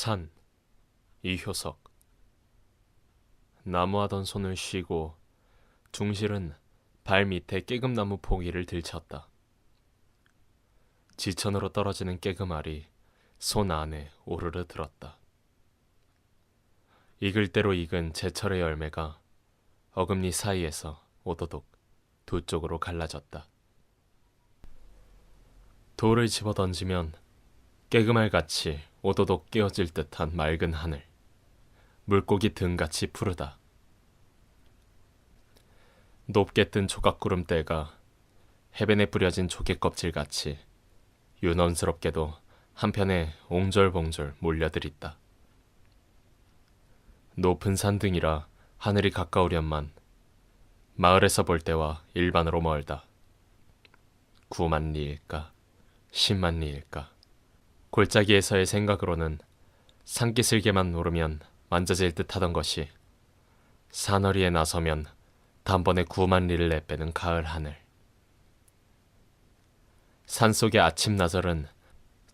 산, 이효석. 나무하던 손을 쉬고 중실은 발 밑에 깨금나무 포기를 들쳤다. 지천으로 떨어지는 깨금알이 손 안에 오르르 들었다. 익을 대로 익은 제철의 열매가 어금니 사이에서 오도독 두 쪽으로 갈라졌다. 돌을 집어 던지면 깨금알같이 오도독 깨어질 듯한 맑은 하늘, 물고기 등같이 푸르다. 높게 뜬 조각구름대가 해변에 뿌려진 조개껍질같이 유넌스럽게도 한편에 옹졸봉졸 몰려들있다. 높은 산등이라 하늘이 가까우련만 마을에서 볼 때와 일반으로 멀다. 9만 리일까 10만 리일까. 골짜기에서의 생각으로는 산기슭에만 오르면 만져질 듯하던 것이 산허리에 나서면 단번에 9만 리를 내빼는 가을 하늘. 산속의 아침나절은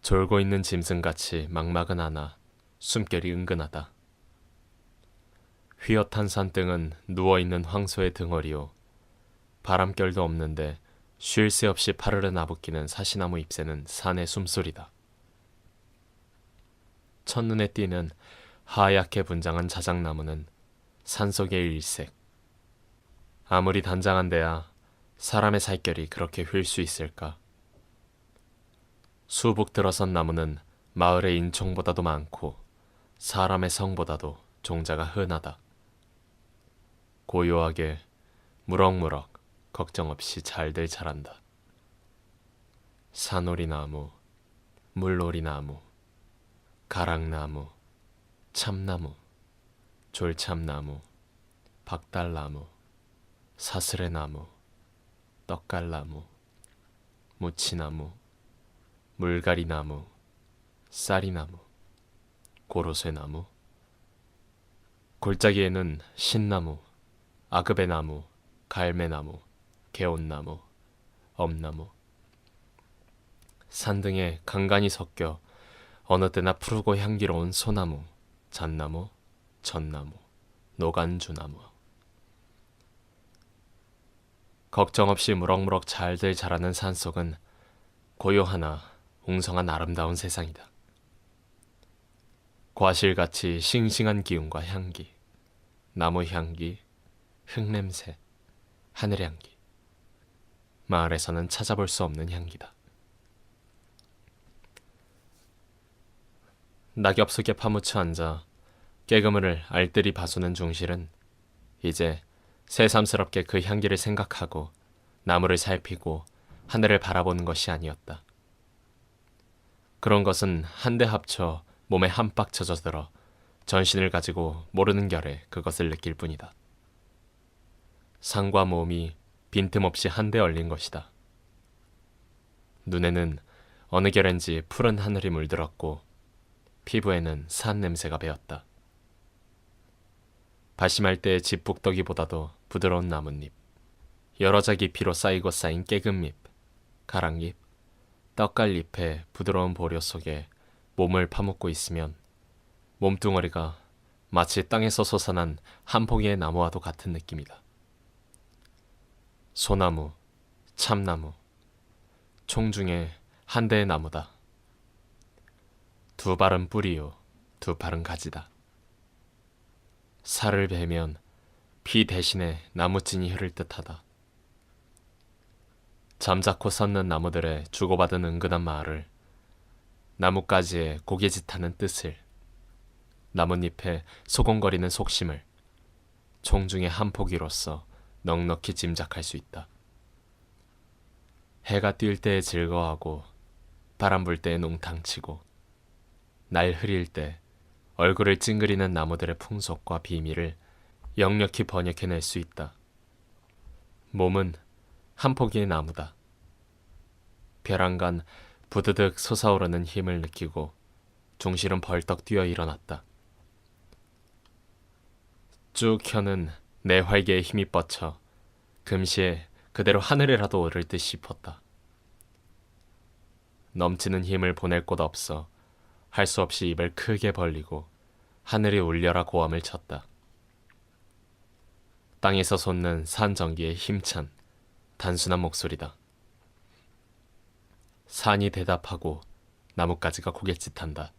졸고 있는 짐승같이 막막은 않아 숨결이 은근하다. 휘어탄 산등은 누워있는 황소의 등허리요, 바람결도 없는데 쉴 새 없이 파르르 나부끼는 사시나무 잎새는 산의 숨소리다. 첫눈에 띄는 하얗게 분장한 자작나무는 산속의 일색. 아무리 단장한 데야 사람의 살결이 그렇게 휠 수 있을까? 수북 들어선 나무는 마을의 인총보다도 많고 사람의 성보다도 종자가 흔하다. 고요하게 무럭무럭 걱정 없이 잘들 자란다. 산오리나무, 물오리나무, 가락나무, 참나무, 졸참나무, 박달나무, 사스레나무, 떡갈나무, 무치나무, 물가리나무, 쌀이나무, 고로쇠나무. 골짜기에는 신나무, 아그베나무, 갈매나무, 개온나무, 엄나무. 산등에 간간히 섞여 어느 때나 푸르고 향기로운 소나무, 잣나무, 전나무, 노간주나무. 걱정 없이 무럭무럭 잘들 자라는 산속은 고요하나 웅성한 아름다운 세상이다. 과실같이 싱싱한 기운과 향기, 나무 향기, 흙냄새, 하늘 향기. 마을에서는 찾아볼 수 없는 향기다. 낙엽 속에 파묻혀 앉아 깨그물을 알뜰히 봐주는 중실은 이제 새삼스럽게 그 향기를 생각하고 나무를 살피고 하늘을 바라보는 것이 아니었다. 그런 것은 한데 합쳐 몸에 한빡 젖어들어 전신을 가지고 모르는 결에 그것을 느낄 뿐이다. 상과 몸이 빈틈없이 한데 얼린 것이다. 눈에는 어느 결엔지 푸른 하늘이 물들었고 피부에는 산 냄새가 배었다. 발심할 때의 집북더기보다도 부드러운 나뭇잎, 여러 자기 피로 쌓이고 쌓인 깨금잎, 가랑잎, 떡갈잎의 부드러운 보려 속에 몸을 파묻고 있으면 몸뚱어리가 마치 땅에서 솟아난 한 포기의 나무와도 같은 느낌이다. 소나무, 참나무, 총중에 한 대의 나무다. 두 발은 뿌리요, 두 팔은 가지다. 살을 베면 피 대신에 나무찐이 흐를 듯하다. 잠자코 섰는 나무들의 주고받은 은근한 말을, 나뭇가지의 고개짓하는 뜻을, 나뭇잎에 소곤거리는 속심을 총중의 한 포기로서 넉넉히 짐작할 수 있다. 해가 뛸 때에 즐거워하고 바람 불 때에 농탕치고 날 흐릴 때 얼굴을 찡그리는 나무들의 풍속과 비밀을 역력히 번역해낼 수 있다. 몸은 한 포기의 나무다. 벼랑간 부드득 솟아오르는 힘을 느끼고 중실은 벌떡 뛰어 일어났다. 쭉 혀는 내 활개에 힘이 뻗쳐 금시에 그대로 하늘에라도 오를 듯 싶었다. 넘치는 힘을 보낼 곳 없어 할 수 없이 입을 크게 벌리고 하늘이 울려라 고함을 쳤다. 땅에서 솟는 산 전기의 힘찬 단순한 목소리다. 산이 대답하고 나뭇가지가 고갯짓한다.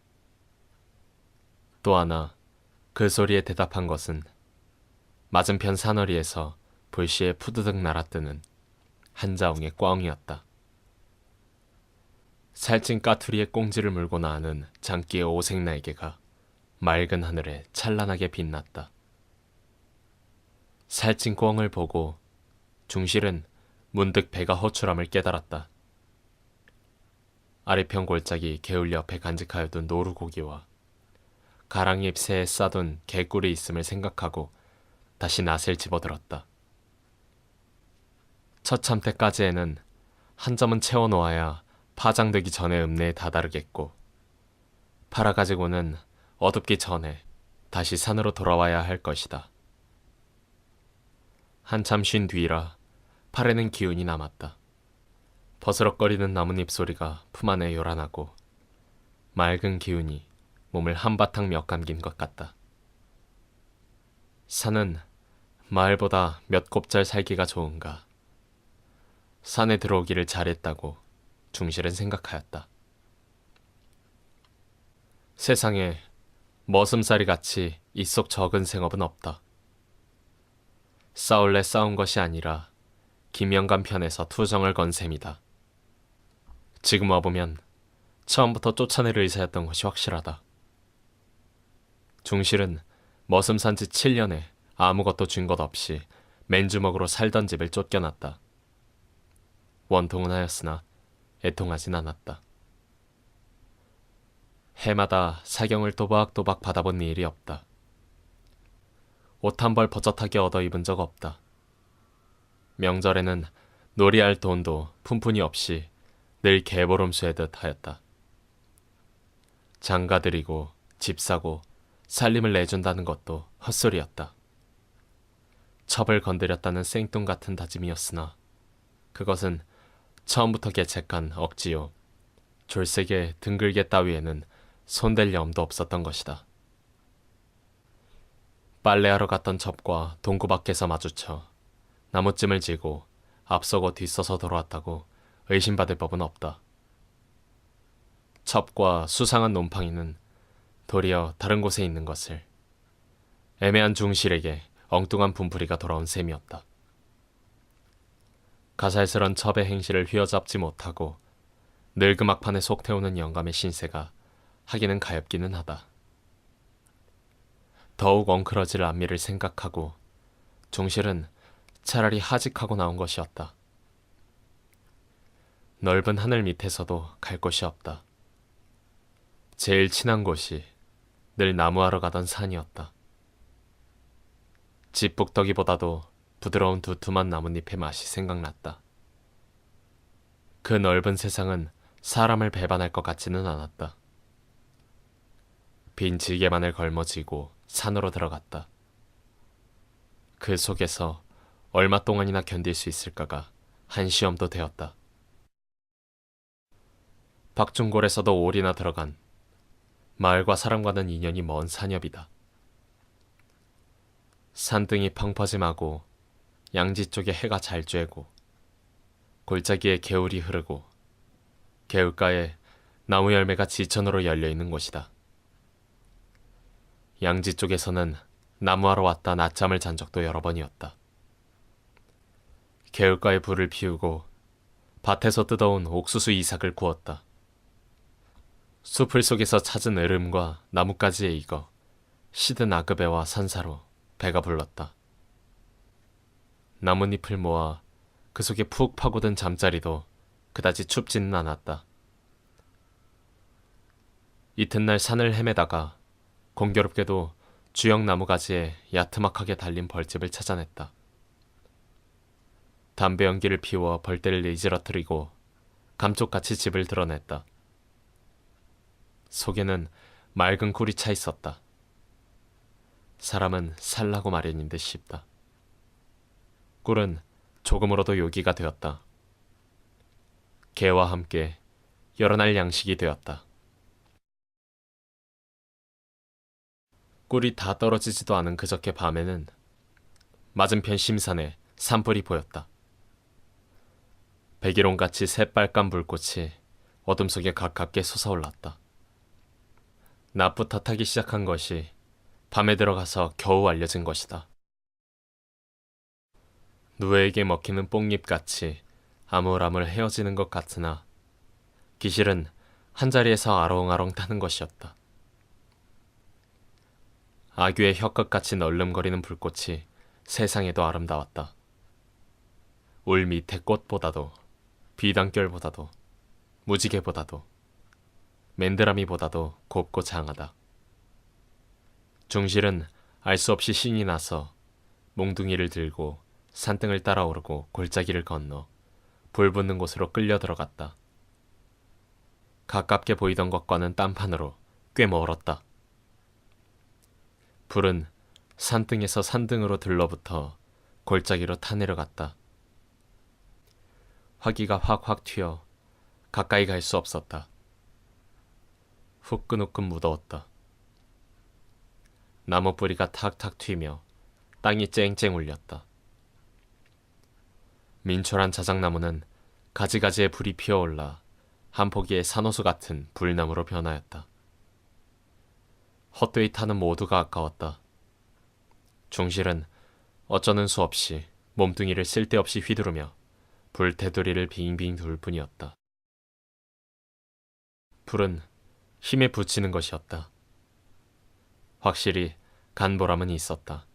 또 하나 그 소리에 대답한 것은 맞은편 산허리에서 불시에 푸드득 날아뜨는 한 자웅의 꽝이었다. 살찐 까투리에 꽁지를 물고 나는 장기의 오색 날개가 맑은 하늘에 찬란하게 빛났다. 살찐 꿩을 보고 중실은 문득 배가 허출함을 깨달았다. 아래편 골짜기 개울 옆에 간직하여둔 노루고기와 가랑잎 새에 싸둔 개꿀이 있음을 생각하고 다시 낫을 집어들었다. 첫 참때까지에는 한 점은 채워놓아야 파장되기 전에 읍내에 다다르겠고 팔아가지고는 어둡기 전에 다시 산으로 돌아와야 할 것이다. 한참 쉰 뒤라 팔에는 기운이 남았다. 버스럭거리는 나뭇잎 소리가 품 안에 요란하고 맑은 기운이 몸을 한바탕 몇감긴 것 같다. 산은 마을보다 몇 곱절 살기가 좋은가. 산에 들어오기를 잘했다고 중실은 생각하였다. 세상에 머슴살이 같이 이속 적은 생업은 없다. 싸울래 싸운 것이 아니라 김영감 편에서 투정을 건 셈이다. 지금 와보면 처음부터 쫓아낼 의사였던 것이 확실하다. 중실은 머슴 산지 7년에 아무것도 준 것 없이 맨주먹으로 살던 집을 쫓겨났다. 원통은 하였으나 애통하진 않았다. 해마다 사경을 또박또박 받아본 일이 없다. 옷 한 벌 버젓하게 얻어 입은 적 없다. 명절에는 놀이할 돈도 푼푼이 없이 늘 개보름 쇠듯 하였다. 장가들이고 집 사고 살림을 내준다는 것도 헛소리였다. 첩을 건드렸다는 생뚱 같은 다짐이었으나 그것은 처음부터 계책한 억지요. 졸세게 등글개 따위에는 손댈 염도 없었던 것이다. 빨래하러 갔던 첩과 동구 밖에서 마주쳐 나무찜을 지고 앞서고 뒤서서 돌아왔다고 의심받을 법은 없다. 첩과 수상한 놈팡이는 도리어 다른 곳에 있는 것을 애매한 중실에게 엉뚱한 분풀이가 돌아온 셈이었다. 가살스런 첩의 행실을 휘어잡지 못하고 늙은 막판에 속 태우는 영감의 신세가 하기는 가엾기는 하다. 더욱 엉클어질 안미를 생각하고 중실은 차라리 하직하고 나온 것이었다. 넓은 하늘 밑에서도 갈 곳이 없다. 제일 친한 곳이 늘 나무하러 가던 산이었다. 집북더기보다도 부드러운 두툼한 나뭇잎의 맛이 생각났다. 그 넓은 세상은 사람을 배반할 것 같지는 않았다. 빈 지게만을 걸머쥐고 산으로 들어갔다. 그 속에서 얼마 동안이나 견딜 수 있을까가 한시험도 되었다. 박중골에서도 올이나 들어간 마을과 사람과는 인연이 먼 산협이다. 산등이 펑퍼짐하고 양지 쪽에 해가 잘 쬐고 골짜기에 개울이 흐르고 개울가에 나무 열매가 지천으로 열려있는 곳이다. 양지 쪽에서는 나무하러 왔다 낮잠을 잔 적도 여러 번이었다. 개울가에 불을 피우고 밭에서 뜯어온 옥수수 이삭을 구웠다. 숲을 속에서 찾은 으름과 나뭇가지에 익어 시든 아그배와 산사로 배가 불렀다. 나뭇잎을 모아 그 속에 푹 파고든 잠자리도 그다지 춥지는 않았다. 이튿날 산을 헤매다가 공교롭게도 주역 나무가지에 야트막하게 달린 벌집을 찾아냈다. 담배 연기를 피워 벌떼를 이지러뜨리고 감쪽같이 집을 드러냈다. 속에는 맑은 꿀이 차 있었다. 사람은 살라고 마련인 듯 싶다. 꿀은 조금으로도 요기가 되었다. 개와 함께 여러 날 양식이 되었다. 꿀이 다 떨어지지도 않은 그저께 밤에는 맞은편 심산에 산불이 보였다. 백일홍같이 새빨간 불꽃이 어둠 속에 가깝게 솟아올랐다. 낮부터 타기 시작한 것이 밤에 들어가서 겨우 알려진 것이다. 누에에게 먹히는 뽕잎같이 아물아물 헤어지는 것 같으나 기실은 한자리에서 아롱아롱 타는 것이었다. 아귀의 혀끝같이 널름거리는 불꽃이 세상에도 아름다웠다. 울 밑의 꽃보다도 비단결보다도 무지개보다도 맨드라미보다도 곱고 장하다. 중실은 알 수 없이 신이 나서 몽둥이를 들고 산등을 따라 오르고 골짜기를 건너 불 붙는 곳으로 끌려 들어갔다. 가깝게 보이던 것과는 딴판으로 꽤 멀었다. 불은 산등에서 산등으로 들러붙어 골짜기로 타내려갔다. 화기가 확확 튀어 가까이 갈 수 없었다. 후끈후끈 무더웠다. 나무 뿌리가 탁탁 튀며 땅이 쨍쨍 울렸다. 민초란 자작나무는 가지가지에 불이 피어올라 한 포기의 산호수 같은 불나무로 변하였다. 헛되이 타는 모두가 아까웠다. 중실은 어쩌는 수 없이 몸뚱이를 쓸데없이 휘두르며 불테두리를 빙빙 돌 뿐이었다. 불은 힘에 붙이는 것이었다. 확실히 간보람은 있었다.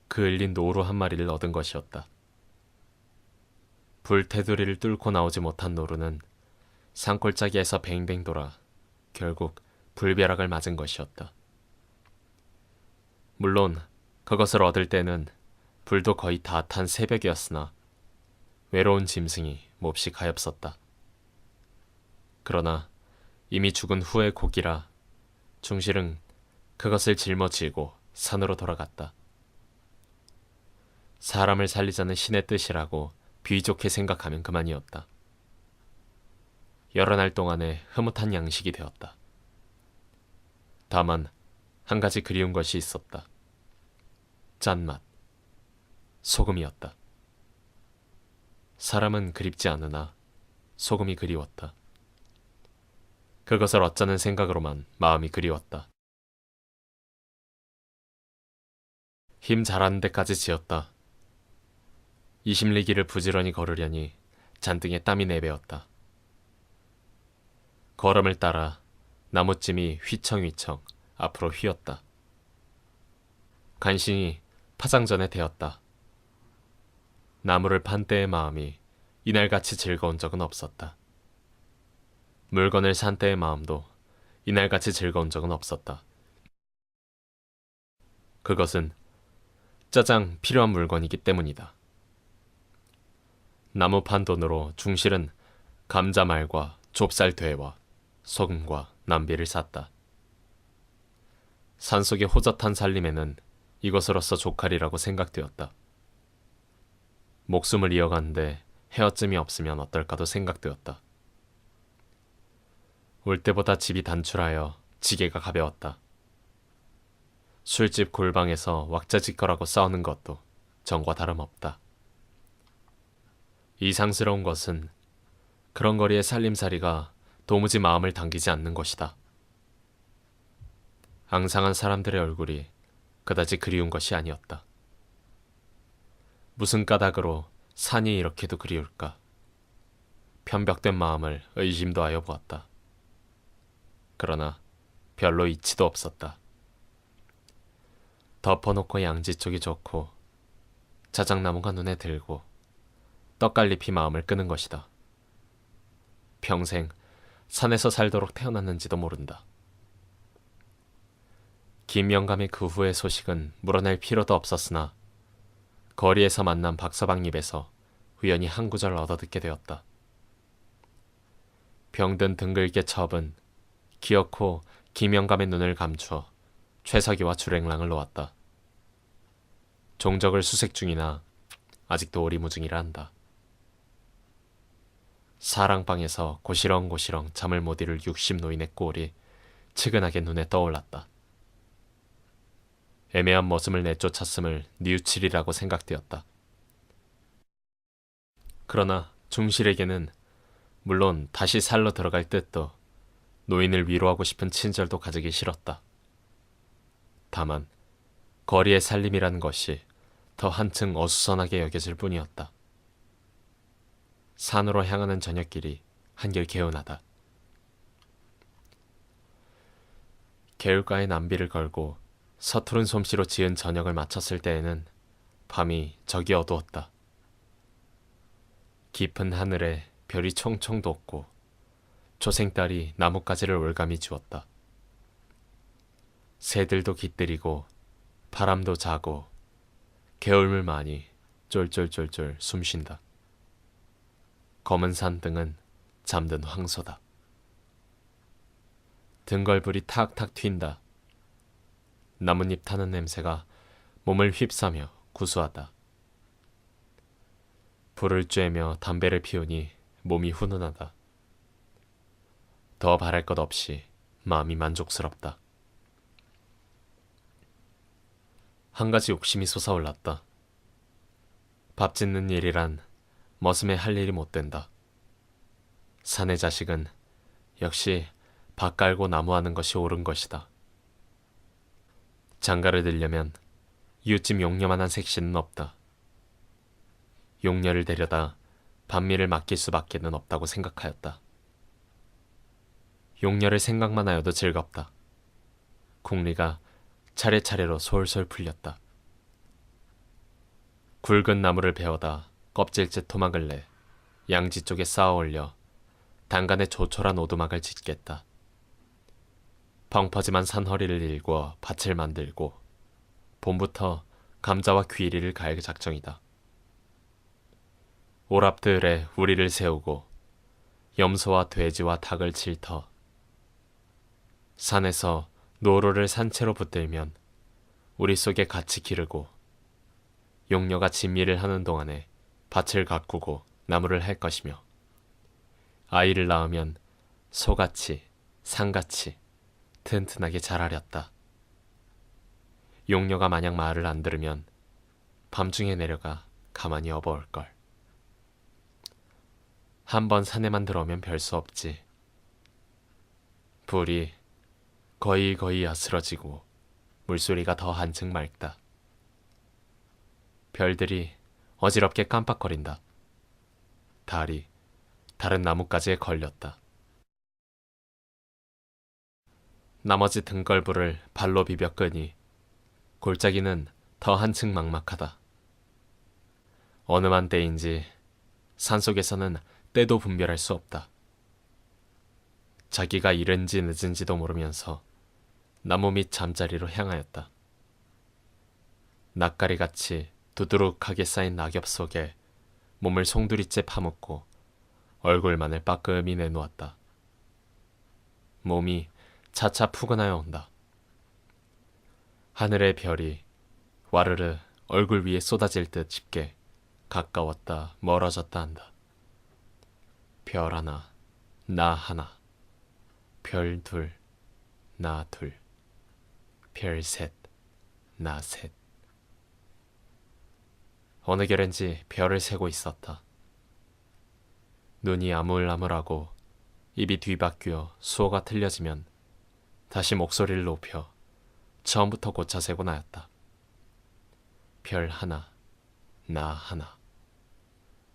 그을린 노루 한 마리를 얻은 것이었다. 불테두리를 뚫고 나오지 못한 노루는 산골짜기에서 뱅뱅 돌아 결국 불벼락을 맞은 것이었다. 물론 그것을 얻을 때는 불도 거의 다 탄 새벽이었으나 외로운 짐승이 몹시 가엾었다. 그러나 이미 죽은 후의 고기라 중실은 그것을 짊어지고 산으로 돌아갔다. 사람을 살리자는 신의 뜻이라고 비좋게 생각하면 그만이었다. 여러 날 동안에 흐뭇한 양식이 되었다. 다만 한 가지 그리운 것이 있었다. 짠맛, 소금이었다. 사람은 그립지 않으나 소금이 그리웠다. 그것을 어쩌는 생각으로만 마음이 그리웠다. 힘 잘하는 데까지 지었다. 20리기를 부지런히 걸으려니 잔등에 땀이 내배었다. 걸음을 따라 나무찜이 휘청휘청 앞으로 휘었다. 간신히 파장전에 대었다. 나무를 판 때의 마음이 이날같이 즐거운 적은 없었다. 물건을 산 때의 마음도 이날같이 즐거운 적은 없었다. 그것은 짜장 필요한 물건이기 때문이다. 나무판 돈으로 중실은 감자말과 좁쌀되와 소금과 남비를 샀다. 산속의 호젓한 살림에는 이것으로서 조칼이라고 생각되었다. 목숨을 이어가는데 헤어쯤이 없으면 어떨까도 생각되었다. 올 때보다 집이 단출하여 지게가 가벼웠다. 술집 골방에서 왁자지껄하고 싸우는 것도 전과 다름없다. 이상스러운 것은 그런 거리의 살림살이가 도무지 마음을 당기지 않는 것이다. 앙상한 사람들의 얼굴이 그다지 그리운 것이 아니었다. 무슨 까닭으로 산이 이렇게도 그리울까? 편벽된 마음을 의심도 하여 보았다. 그러나 별로 이치도 없었다. 덮어놓고 양지 쪽이 좋고 자작나무가 눈에 들고 떡갈잎이 마음을 끄는 것이다. 평생 산에서 살도록 태어났는지도 모른다. 김영감의 그 후의 소식은 물어낼 필요도 없었으나 거리에서 만난 박서방 입에서 우연히 한 구절 얻어듣게 되었다. 병든 등글게 첩은 기어코 김영감의 눈을 감추어 최석이와 주랭랑을 놓았다. 종적을 수색 중이나 아직도 오리무중이라 한다. 사랑방에서 고시렁고시렁 잠을 못 이룰 60 노인의 꼴이 측은하게 눈에 떠올랐다. 애매한 머슴을 내쫓았음을 뉘우치리라고 생각되었다. 그러나 중실에게는 물론 다시 살로 들어갈 뜻도 노인을 위로하고 싶은 친절도 가지기 싫었다. 다만 거리의 살림이라는 것이 더 한층 어수선하게 여겨질 뿐이었다. 산으로 향하는 저녁길이 한결 개운하다. 개울가에 남비를 걸고 서투른 솜씨로 지은 저녁을 마쳤을 때에는 밤이 저기 어두웠다. 깊은 하늘에 별이 총총 돋고 초생달이 나뭇가지를 올가미 주었다. 새들도 깃들이고 바람도 자고 개울물만이 쫄쫄쫄쫄 숨쉰다. 검은 산등은 잠든 황소다. 등걸불이 탁탁 튄다. 나뭇잎 타는 냄새가 몸을 휩싸며 구수하다. 불을 쬐며 담배를 피우니 몸이 훈훈하다. 더 바랄 것 없이 마음이 만족스럽다. 한 가지 욕심이 솟아올랐다. 밥 짓는 일이란 머슴에 할 일이 못 된다. 사내 자식은 역시 밭 깔고 나무하는 것이 옳은 것이다. 장가를 들려면 이웃집 용녀만한 색시는 없다. 용녀를 데려다 반미를 맡길 수밖에는 없다고 생각하였다. 용녀를 생각만 하여도 즐겁다. 궁리가 차례차례로 솔솔 풀렸다. 굵은 나무를 베어다 껍질째 토막을 내 양지 쪽에 쌓아 올려 단간에 조촐한 오두막을 짓겠다. 펑퍼짐한 산허리를 일궈 밭을 만들고 봄부터 감자와 귀리를 갈 작정이다. 오랍들에 우리를 세우고 염소와 돼지와 닭을 칠 터. 산에서 노루를 산채로 붙들면 우리 속에 같이 기르고 용녀가 진미를 하는 동안에 밭을 가꾸고 나무를 할 것이며 아이를 낳으면 소같이 상같이 튼튼하게 자라렸다. 용녀가 만약 말을 안 들으면 밤중에 내려가 가만히 업어올걸. 한번 산에만 들어오면 별 수 없지. 불이 거의 야스러지고 물소리가 더 한층 맑다. 별들이 어지럽게 깜빡거린다. 달이 다른 나뭇가지에 걸렸다. 나머지 등걸부를 발로 비벼 끄니 골짜기는 더 한층 막막하다. 어느만 때인지 산속에서는 때도 분별할 수 없다. 자기가 이른지 늦은지도 모르면서 나무 밑 잠자리로 향하였다. 낯가리같이 두두룩하게 쌓인 낙엽 속에 몸을 송두리째 파묻고 얼굴만을 빠끔히 내놓았다. 몸이 차차 푸근하여 온다. 하늘의 별이 와르르 얼굴 위에 쏟아질 듯 쉽게 가까웠다 멀어졌다 한다. 별 하나, 나 하나, 별 둘, 나 둘, 별 셋, 나 셋. 어느 결엔지 별을 세고 있었다. 눈이 아물아물하고 입이 뒤바뀌어 수어가 틀려지면 다시 목소리를 높여 처음부터 고쳐 세고 나였다. 별 하나, 나 하나,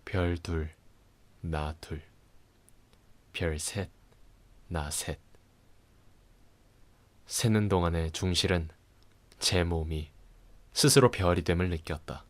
별 둘, 나 둘, 별 셋, 나 셋. 세는 동안의 중실은 제 몸이 스스로 별이 됨을 느꼈다.